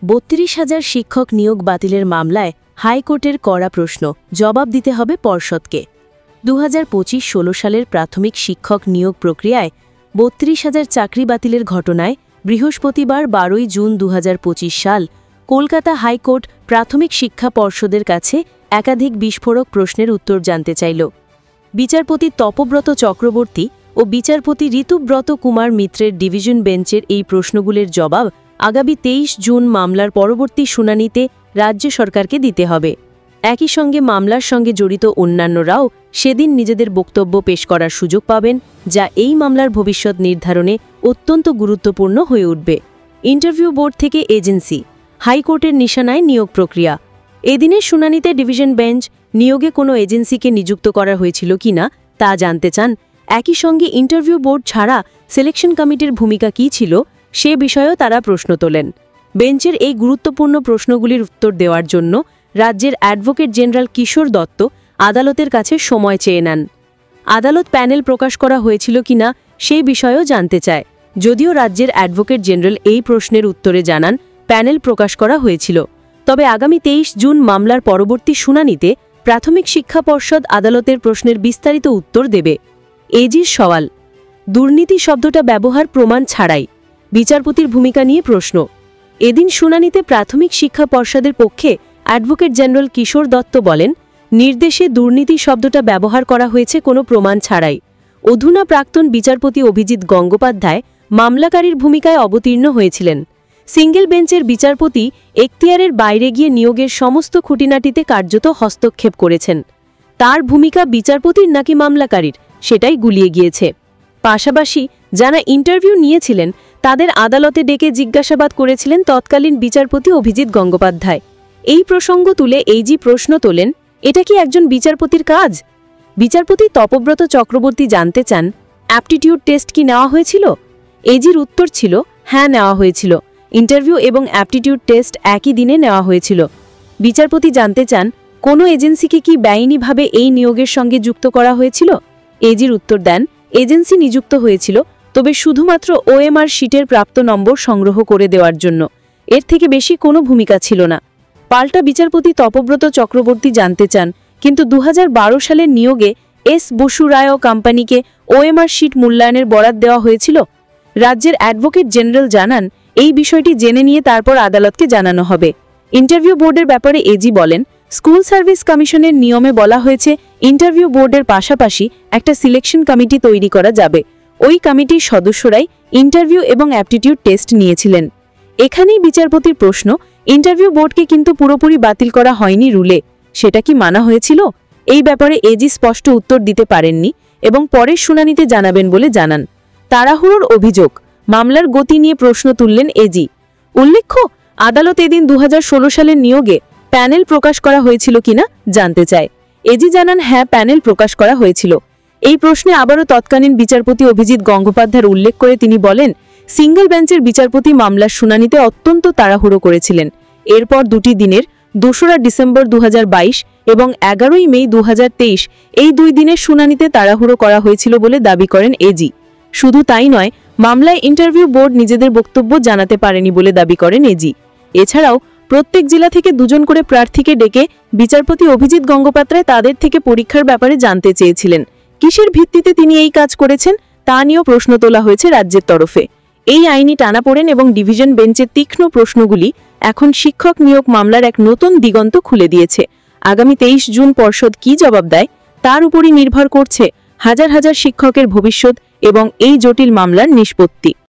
৩২,০০০ শিক্ষক নিয়োগ বাতিলের মামলায় হাইকোর্টের কড়া প্রশ্ন, জবাব দিতে হবে পর্ষদকে। 2025-16 সালের প্রাথমিক শিক্ষক নিয়োগ প্রক্রিয়ায় ৩২,০০০ চাকরি বাতিলের ঘটনায় বৃহস্পতিবার 12 জুন 2025 সাল কলকাতা হাইকোর্ট প্রাথমিক শিক্ষা পর্ষদের কাছে একাধিক বিস্ফোরক প্রশ্নের উত্তর জানতে চাইল। বিচারপতি তপব্রত চক্রবর্তী ও বিচারপতি ঋতুব্রত কুমার মিত্রের ডিভিশন বেঞ্চের এই প্রশ্নগুলির জবাব আগামী 23 জুন মামলার পরবর্তী শুনানিতে রাজ্য সরকারকে দিতে হবে। একই সঙ্গে মামলার সঙ্গে জড়িত অন্যান্যরাও সেদিন নিজেদের বক্তব্য পেশ করার সুযোগ পাবেন, যা এই মামলার ভবিষ্যৎ নির্ধারণে অত্যন্ত গুরুত্বপূর্ণ হয়ে উঠবে। ইন্টারভিউ বোর্ড থেকে এজেন্সি, হাইকোর্টের নিশানায় নিয়োগ প্রক্রিয়া। এদিনের শুনানিতে ডিভিশন বেঞ্চ নিয়োগে কোনো এজেন্সিকে নিযুক্ত করা হয়েছিল কিনা তা জানতে চান। একই সঙ্গে ইন্টারভিউ বোর্ড ছাড়া সিলেকশন কমিটির ভূমিকা কী ছিল সে বিষয়েও তারা প্রশ্ন তোলেন। বেঞ্চের এই গুরুত্বপূর্ণ প্রশ্নগুলির উত্তর দেওয়ার জন্য রাজ্যের অ্যাডভোকেট জেনারেল কিশোর দত্ত আদালতের কাছে সময় চেয়ে নেন। আদালত প্যানেল প্রকাশ করা হয়েছিল কিনা সেই বিষয়েও জানতে চায়। যদিও রাজ্যের অ্যাডভোকেট জেনারেল এই প্রশ্নের উত্তরে জানান প্যানেল প্রকাশ করা হয়েছিল, তবে আগামী 23 জুন মামলার পরবর্তী শুনানিতে প্রাথমিক শিক্ষা পর্ষদ আদালতের প্রশ্নের বিস্তারিত উত্তর দেবে। এজির সওয়াল, দুর্নীতি শব্দটা ব্যবহার প্রমাণ ছাড়াই বিচারপতির ভূমিকা নিয়ে প্রশ্ন। এদিন শুনানিতে প্রাথমিক শিক্ষা পর্ষদের পক্ষে অ্যাডভোকেট জেনারেল কিশোর দত্ত বলেন, নির্দেশে দুর্নীতি শব্দটা ব্যবহার করা হয়েছে কোনো প্রমাণ ছাড়াই। অধুনা প্রাক্তন বিচারপতি অভিজিৎ গঙ্গোপাধ্যায় মামলাকারীর ভূমিকায় অবতীর্ণ হয়েছিলেন। সিঙ্গেল বেঞ্চের বিচারপতি এখতিয়ারের বাইরে গিয়ে নিয়োগের সমস্ত খুঁটিনাটিতে কার্যত হস্তক্ষেপ করেছেন। তার ভূমিকা বিচারপতির নাকি মামলাকারীর সেটাই গুলিয়ে গিয়েছে। পাশাপাশি যারা ইন্টারভিউ নিয়েছিলেন তাদের আদালতে ডেকে জিজ্ঞাসাবাদ করেছিলেন তৎকালীন বিচারপতি অভিজিৎ গঙ্গোপাধ্যায়। এই প্রসঙ্গ তুলে এইজি প্রশ্ন তোলেন, এটা কি একজন বিচারপতির কাজ? বিচারপতি তপব্রত চক্রবর্তী জানতে চান, অ্যাপটিটিউড টেস্ট কি নেওয়া হয়েছিল? এইজির উত্তর ছিল, হ্যাঁ নেওয়া হয়েছিল। ইন্টারভিউ এবং অ্যাপটিটিউড টেস্ট একই দিনে নেওয়া হয়েছিল। বিচারপতি জানতে চান, কোনো এজেন্সিকে কি বেআইনিভাবে এই নিয়োগের সঙ্গে যুক্ত করা হয়েছিল? এইজির উত্তর দেন, এজেন্সি নিযুক্ত হয়েছিল, তবে শুধুমাত্র ওএমআর শিটের প্রাপ্ত নম্বর সংগ্রহ করে দেওয়ার জন্য। এর থেকে বেশি কোনো ভূমিকা ছিল না। পাল্টা বিচারপতি তপব্রত চক্রবর্তী জানতে চান, কিন্তু 2012 সালের নিয়োগে এস বসু রায় কোম্পানিকে ওএমআর শিট মূল্যায়নের বরাত দেওয়া হয়েছিল। রাজ্যের অ্যাডভোকেট জেনারেল জানান, এই বিষয়টি জেনে নিয়ে তারপর আদালতকে জানানো হবে। ইন্টারভিউ বোর্ডের ব্যাপারে এজি বলেন, স্কুল সার্ভিস কমিশনের নিয়মে বলা হয়েছে ইন্টারভিউ বোর্ডের পাশাপাশি একটা সিলেকশন কমিটি তৈরি করা যাবে। ওই কমিটির সদস্যরাই ইন্টারভিউ এবং অ্যাপটিটিউড টেস্ট নিয়েছিলেন। এখানেই বিচারপতির প্রশ্ন, ইন্টারভিউ বোর্ডকে কিন্তু পুরোপুরি বাতিল করা হয়নি রুলে, সেটা কি মানা হয়েছিল? এই ব্যাপারে এজি স্পষ্ট উত্তর দিতে পারেননি এবং পরের শুনানিতে জানাবেন বলে জানান। তাড়াহুড়োর অভিযোগ, মামলার গতি নিয়ে প্রশ্ন তুললেন এজি। উল্লেখ্য, আদালত এদিন 2016 সালের নিয়োগে প্যানেল প্রকাশ করা হয়েছিল কিনা জানতে চায়। এজি জানান, হ্যাঁ প্যানেল প্রকাশ করা হয়েছিল। এই প্রশ্নে আবারও তৎকালীন বিচারপতি অভিজিৎ গঙ্গোপাধ্যায়ের উল্লেখ করে তিনি বলেন, সিঙ্গেল বেঞ্চের বিচারপতি মামলার শুনানিতে অত্যন্ত তাড়াহুড়ো করেছিলেন। এরপর দুটি দিনের 2রা ডিসেম্বর 2022 এবং 11ই মে 2023 এই 2 দিনের শুনানিতে তাড়াহুড়ো করা হয়েছিল বলে দাবি করেন এজি। শুধু তাই নয়, মামলায় ইন্টারভিউ বোর্ড নিজেদের বক্তব্য জানাতে পারেনি বলে দাবি করেন এজি। এছাড়াও প্রত্যেক জেলা থেকে 2 জন করে প্রার্থীকে ডেকে বিচারপতি অভিজিৎ গঙ্গোপাধ্যায় তাদের থেকে পরীক্ষার ব্যাপারে জানতে চেয়েছিলেন। কিসের ভিত্তিতে তিনি এই কাজ করেছেন তা নিয়েও প্রশ্ন তোলা হয়েছে রাজ্যের তরফে। এই আইনি টানাপোড়েন এবং ডিভিশন বেঞ্চের তীক্ষ্ণ প্রশ্নগুলি এখন শিক্ষক নিয়োগ মামলার এক নতুন দিগন্ত খুলে দিয়েছে। আগামী 23 জুন পর্ষদ কি জবাব দেয় তার উপরই নির্ভর করছে হাজার হাজার শিক্ষকের ভবিষ্যৎ এবং এই জটিল মামলার নিষ্পত্তি।